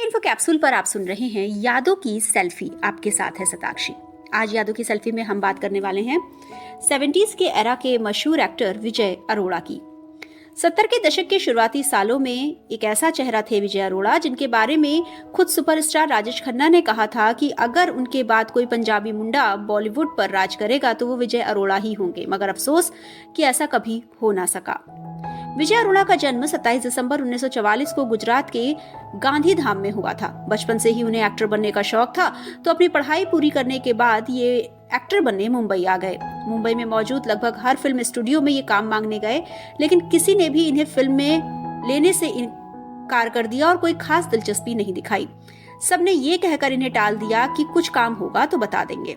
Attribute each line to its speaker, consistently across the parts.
Speaker 1: Info capsule पर आप सुन रहे हैं यादों की सेल्फी। आपके साथ है सताक्षी। आज यादों की सेल्फी में हम बात करने वाले हैं 70s के एरा के मशहूर एक्टर विजय अरोड़ा की। 70 के दशक के शुरुआती सालों में एक ऐसा चेहरा थे विजय अरोड़ा, जिनके बारे में खुद सुपरस्टार राजेश खन्ना ने कहा था कि अगर उनके बाद कोई पंजाबी मुंडा बॉलीवुड पर राज करेगा तो वो विजय अरोड़ा ही होंगे। मगर अफसोस कि ऐसा कभी हो ना सका। विजय अरोड़ा का जन्म 27 दिसंबर 1944 को गुजरात के गांधीधाम में हुआ था। बचपन से ही उन्हें एक्टर बनने का शौक था, तो अपनी पढ़ाई पूरी करने के बाद ये एक्टर बनने मुंबई आ गए। मुंबई में मौजूद लगभग हर फिल्म स्टूडियो में ये काम मांगने गए, लेकिन किसी ने भी इन्हें फिल्म में लेने से इनकार कर दिया और कोई खास दिलचस्पी नहीं दिखाई। सबने ये कहकर इन्हें टाल दिया कि कुछ काम होगा तो बता देंगे।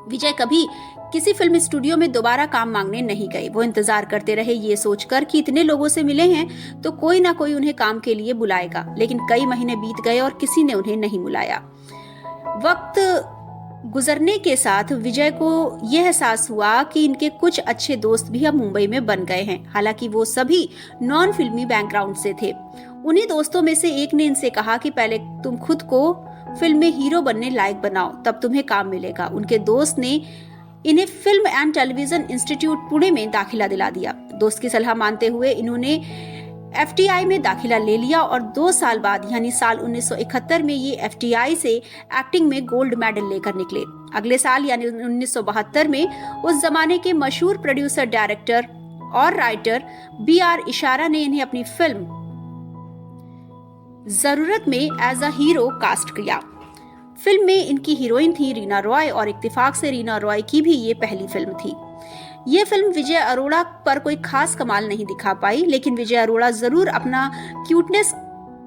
Speaker 1: विजय कभी किसी फिल्म स्टूडियो में दोबारा काम मांगने नहीं गए। वो इंतजार करते रहे ये सोचकर कि इतने लोगों से मिले हैं तो कोई ना कोई उन्हें काम के लिए बुलाएगा। लेकिन कई महीने बीत गए और किसी ने उन्हें नहीं बुलाया। वक्त गुजरने के साथ विजय को यह एहसास हुआ कि इनके कुछ अच्छे दोस्त भी अब मुंबई में बन गए हैं। हालांकि वो सभी नॉन फिल्मी बैकग्राउंड से थे। उन्हीं दोस्तों में से एक ने इनसे कहा कि पहले तुम खुद को फिल्म में हीरो बनने लायक बनाओ, तब तुम्हें काम मिलेगा। उनके दोस्त ने इन्हें film and television institute Pune में दाखिला दिला दिया। दोस्त की सलाह मानते हुए इन्होंने FTI में दाखिला ले लिया और 2 साल बाद यानी साल 1971 में ये FTI से एक्टिंग में गोल्ड मेडल लेकर निकले। अगले साल यानी 1972 में उस जमाने के मशहूर प्रोड्यूसर, डायरेक्टर और राइटर BR इशारा ने इन्हें अपनी फिल्म जरूरत में एज अ हीरो कास्ट किया। फिल्म में इनकी हीरोइन थी रीना रॉय और इत्तेफाक से रीना रॉय की भी ये पहली फिल्म थी। ये फिल्म विजय अरोड़ा पर कोई खास कमाल नहीं दिखा पाई, लेकिन विजय अरोड़ा जरूर अपना क्यूटनेस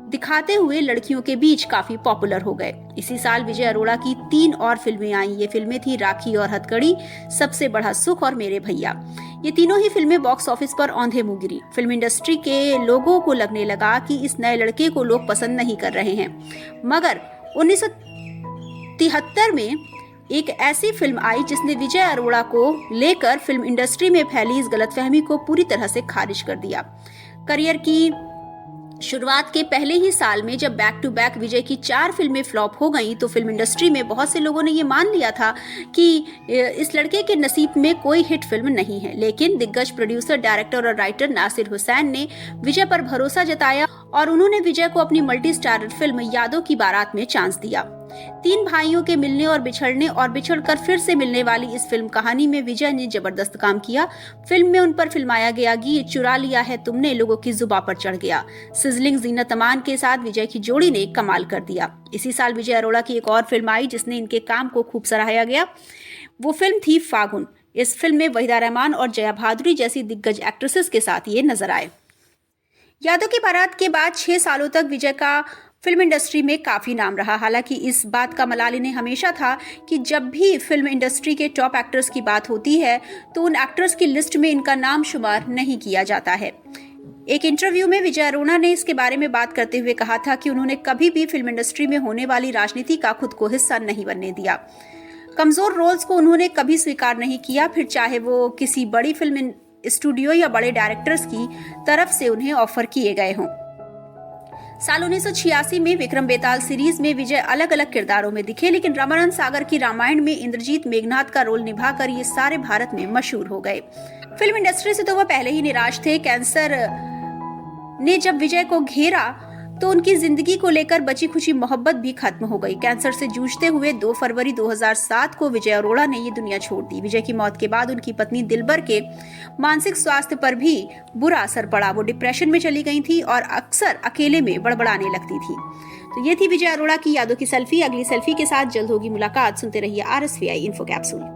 Speaker 1: दिखाते हुए लड़कियों के बीच काफी पॉपुलर हो गए। इसी साल विजय अरोड़ा की 3 और फिल्में आईं। ये फिल्में थी राखी और हथकड़ी, सबसे बड़ा सुख और मेरे भैया। ये तीनों ही फिल्में बॉक्स ऑफिस पर औंधे मुंह गिरी। फिल्म इंडस्ट्री के लोगों को लगने लगा कि इस नए लड़के को लोग पसंद नहीं कर रहे हैं। मगर 1973 में एक ऐसी फिल्म आई जिसने विजय अरोड़ा को लेकर फिल्म इंडस्ट्री में फैली इस गलतफहमी को पूरी तरह से खारिज कर दिया। करियर की शुरुआत के पहले ही साल में जब बैक टू बैक विजय की 4 फिल्में फ्लॉप हो गईं, तो फिल्म इंडस्ट्री में बहुत से लोगों ने ये मान लिया था कि इस लड़के के नसीब में कोई हिट फिल्म नहीं है। लेकिन दिग्गज प्रोड्यूसर, डायरेक्टर और राइटर नासिर हुसैन ने विजय पर भरोसा जताया और उन्होंने विजय को अपनी मल्टी स्टारर फिल्म यादों की बारात में चांस दिया। 3 भाइयों के मिलने और बिछड़ने और बिछड़कर फिर से मिलने वाली इस फिल्म कहानी में विजय ने जबरदस्त काम किया। फिल्म में उन पर फिल्माया गया गीत चुरा लिया है तुमने लोगों की जुबां पर चढ़ गया। सिजलिंग जीनत अमान के साथ विजय की जोड़ी ने कमाल कर दिया। इसी साल विजय अरोड़ा की एक और फिल्म आई जिसने इनके काम को खूब सराहाया गया। वो फिल्म थी फागुन। इस फिल्म में वहीदा रहमान और जया भादुरी जैसी दिग्गज एक्ट्रेसेस के साथ ये नजर आए। यादों की बारात के बाद 6 सालों तक विजय का फिल्म इंडस्ट्री में काफी नाम रहा। हालांकि इस बात का मलाल इन्हें हमेशा था कि जब भी फिल्म इंडस्ट्री के टॉप एक्टर्स की बात होती है तो उन एक्टर्स की लिस्ट में इनका नाम शुमार नहीं किया जाता है। एक इंटरव्यू में विजय अरोड़ा ने इसके बारे में बात करते हुए कहा था कि उन्होंने कभी भी फिल्म इंडस्ट्री में होने वाली राजनीति का खुद को हिस्सा नहीं बनने दिया। कमजोर रोल्स को उन्होंने कभी स्वीकार नहीं किया, फिर चाहे वो किसी बड़ी फिल्म स्टूडियो या बड़े डायरेक्टर्स की तरफ से उन्हें ऑफर किए गए हों। साल 1986 में विक्रम बेताल सीरीज में विजय अलग अलग किरदारों में दिखे, लेकिन रामानंद सागर की रामायण में इंद्रजीत मेघनाथ का रोल निभाकर ये सारे भारत में मशहूर हो गए। फिल्म इंडस्ट्री से तो वह पहले ही निराश थे। कैंसर ने जब विजय को घेरा तो उनकी जिंदगी को लेकर बची खुची मोहब्बत भी खत्म हो गई। कैंसर से जूझते हुए 2 फरवरी 2007 को विजय अरोड़ा ने ये दुनिया छोड़ दी। विजय की मौत के बाद उनकी पत्नी दिलबर के मानसिक स्वास्थ्य पर भी बुरा असर पड़ा। वो डिप्रेशन में चली गई थी और अक्सर अकेले में बड़बड़ाने लगती थी। तो ये थी विजय अरोड़ा की यादों की सेल्फी। अगली सेल्फी के साथ जल्द होगी मुलाकात। सुनते रहिए RSVI इन्फो कैप्सूल।